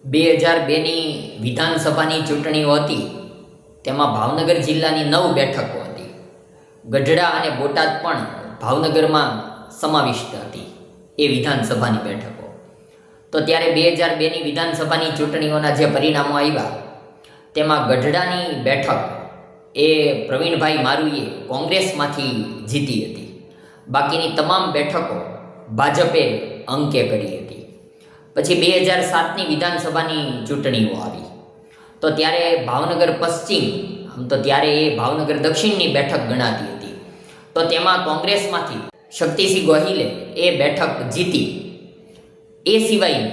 2002ની વિધાનસભાની ચૂંટણીઓ હતી તેમાં ભાવનગર જિલ્લાની 9 બેઠકો હતી. ગઢડા અને બોટાદ પણ ભાવનગરમાં સમાવિષ્ટ હતી એ વિધાનસભાની બેઠકો. તો ત્યારે 2002ની વિધાનસભાની ચૂંટણીઓના જે પરિણામો આવ્યા તેમાં ગઢડાની બેઠક એ પ્રવીણભાઈ મારુએ કોંગ્રેસમાંથી જીતી હતી. બાકીની તમામ બેઠકો ભાજપે અંકે કરી હતી. પછી 2007ની વિધાનસભાની ચૂંટણીઓ આવી તો ત્યારે ભાવનગર પશ્ચિમ, આમ તો ત્યારે એ ભાવનગર દક્ષિણની બેઠક ગણાતી હતી, તો તેમાં કોંગ્રેસમાંથી શક્તિસિંહ ગોહિલે એ બેઠક જીતી. એ સિવાયની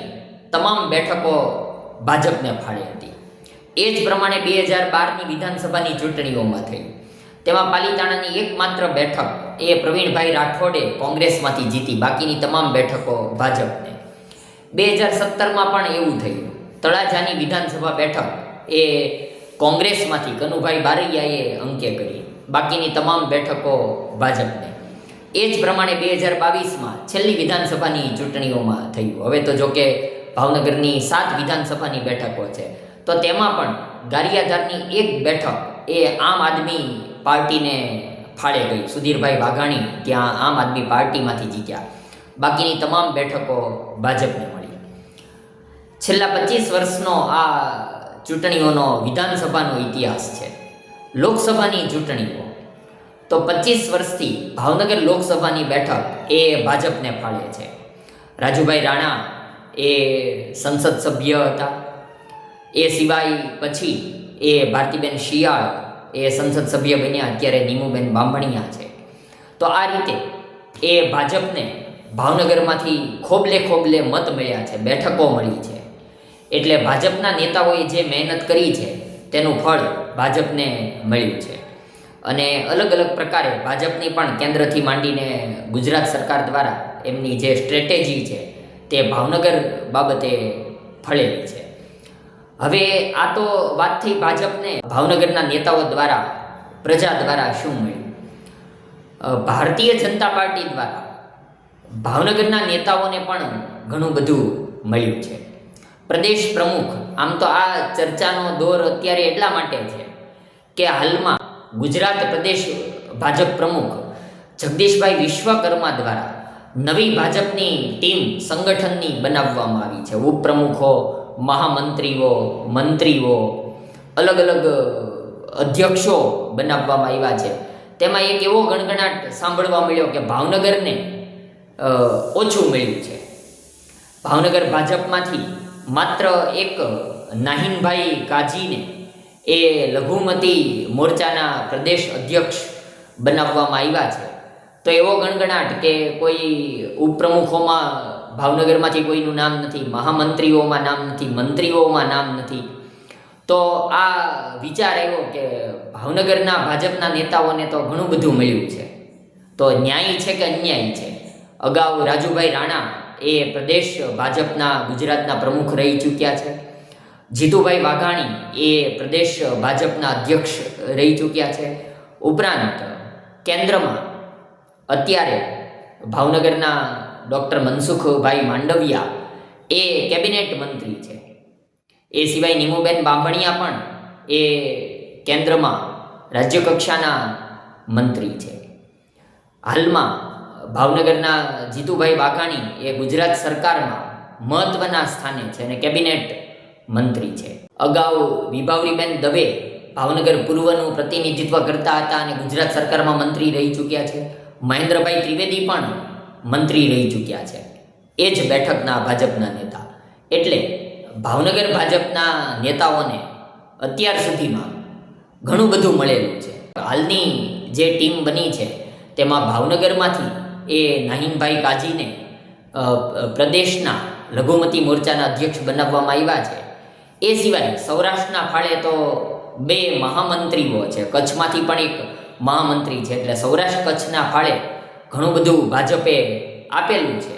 તમામ બેઠકો ભાજપને ફાળે હતી. એ જ પ્રમાણે 2012ની વિધાનસભાની ચૂંટણીઓમાં થઈ તેમાં પાલીતાણાની એકમાત્ર બેઠક એ પ્રવીણભાઈ રાઠોડે કોંગ્રેસમાંથી જીતી. બાકીની તમામ બેઠકો ભાજપને. 2017માં પણ એવું થયું. તળાજાની વિધાનસભા બેઠક એ કોંગ્રેસમાંથી કનુભાઈ બારૈયાએ અંકે કરી. બાકીની તમામ બેઠકો ભાજપને. એ જ પ્રમાણે 2022માં છેલ્લી વિધાનસભાની ચૂંટણીઓમાં થયું. હવે તો જો કે ભાવનગરની 7 વિધાનસભાની બેઠકો છે, તો તેમાં પણ ગારિયાધારની એક બેઠક એ આમ આદમી પાર્ટીને ફાળે ગઈ. સુધીરભાઈ વાઘાણી ત્યાં આમ આદમી પાર્ટીમાંથી જીત્યા. બાકીની તમામ બેઠકો ભાજપને મળી. છેલ્લા 25 વર્ષનો આ ચૂંટણીઓનો વિધાનસભાનો ઇતિહાસ છે. લોકસભાની ચૂંટણીઓ તો 25 વર્ષથી ભાવનગર લોકસભાની બેઠક એ ભાજપને ફાળે છે. રાજુભાઈ રાણા એ સંસદ સભ્ય હતા. એ સિવાય પછી એ ભારતીબેન શિયાળ એ સંસદ સભ્ય બન્યા. અત્યારે નીમુબેન બાંભણિયા છે. તો આ રીતે એ ભાજપને ભાવનગરમાંથી ખોબલે ખોબલે મત મળ્યા છે, બેઠકો મળી છે. એટલે ભાજપના નેતાઓએ જે મહેનત કરી છે તેનું ફળ ભાજપને મળ્યું છે. અને અલગ અલગ પ્રકારે ભાજપની પણ કેન્દ્રથી માંડીને ગુજરાત સરકાર દ્વારા એમની જે સ્ટ્રેટેજી છે તે ભાવનગર બાબતે ફળેલી છે. હવે આ તો વાત થઈ ભાજપને ભાવનગરના નેતાઓ દ્વારા, પ્રજા દ્વારા શું મળ્યું. ભારતીય જનતા પાર્ટી દ્વારા ભાવનગરના નેતાઓને પણ ઘણું બધું મળ્યું છે. પ્રદેશ પ્રમુખ, આમ તો આ ચર્ચાનો દોર અત્યારે એટલા માટે છે કે હાલમાં ગુજરાત પ્રદેશ ભાજપ પ્રમુખ જગદીશભાઈ વિશ્વકર્મા દ્વારા નવી ભાજપની ટીમ સંગઠનની બનાવવામાં આવી છે. ઉપપ્રમુખો, મહામંત્રીઓ, મંત્રીઓ, અલગ અલગ અધ્યક્ષો બનાવવામાં આવ્યા છે. તેમાં એક એવો ગણગણાટ સાંભળવા મળ્યો કે ભાવનગરને ઓછું મળ્યું છે. ભાવનગર ભાજપમાંથી માત્ર એક નાહિનભાઈ કાજીને એ લઘુમતી મોરચાના પ્રદેશ અધ્યક્ષ બનાવવામાં આવ્યા છે. તો એવો ગણગણાટ કે કોઈ ઉપપ્રમુખોમાં ભાવનગરમાંથી કોઈનું નામ નથી, મહામંત્રીઓમાં નામ નથી, મંત્રીઓમાં નામ નથી. તો આ વિચાર આવ્યો કે ભાવનગરના ભાજપના નેતાઓને તો ઘણું બધું મળ્યું છે, તો ન્યાય છે કે અન્યાય છે. અગાઉ રાજુભાઈ રાણા એ પ્રદેશ ભાજપના ગુજરાતના પ્રમુખ રહી ચૂક્યા છે. જીતુભાઈ વાઘાણી એ પ્રદેશ ભાજપના અધ્યક્ષ રહી ચૂક્યા છે. ઉપરાંત કેન્દ્રમાં અત્યારે ભાવનગરના ડૉક્ટર મનસુખભાઈ માંડવિયા એ કેબિનેટ મંત્રી છે. એ સિવાય નીમુબેન બાંભણિયા પણ એ કેન્દ્રમાં રાજ્યકક્ષાના મંત્રી છે. હાલમાં ભાવનગરના જીતુભાઈ વાઘાણી એ ગુજરાત સરકારમાં મહત્ત્વના સ્થાને છે અને કેબિનેટ મંત્રી છે. અગાઉ વિભાવરીબેન દવે ભાવનગર પૂર્વનું પ્રતિનિધિત્વ કરતા હતા અને ગુજરાત સરકારમાં મંત્રી રહી ચૂક્યા છે. મહેન્દ્રભાઈ ત્રિવેદી પણ મંત્રી રહી ચૂક્યા છે, એ જ બેઠકના ભાજપના નેતા. એટલે ભાવનગર ભાજપના નેતાઓને અત્યાર સુધીમાં ઘણું બધું મળેલું છે. હાલની જે ટીમ બની છે તેમાં ભાવનગરમાંથી એ નાહિનભાઈ કાજીને પ્રદેશના લઘુમતી મોરચાના અધ્યક્ષ બનાવવામાં આવ્યા છે. એ સિવાય સૌરાષ્ટ્રના ફાળે તો 2 મહામંત્રીઓ છે. કચ્છમાંથી પણ એક મહામંત્રી છે. એટલે સૌરાષ્ટ્ર કચ્છના ફાળે ઘણું બધું ભાજપે આપેલું છે.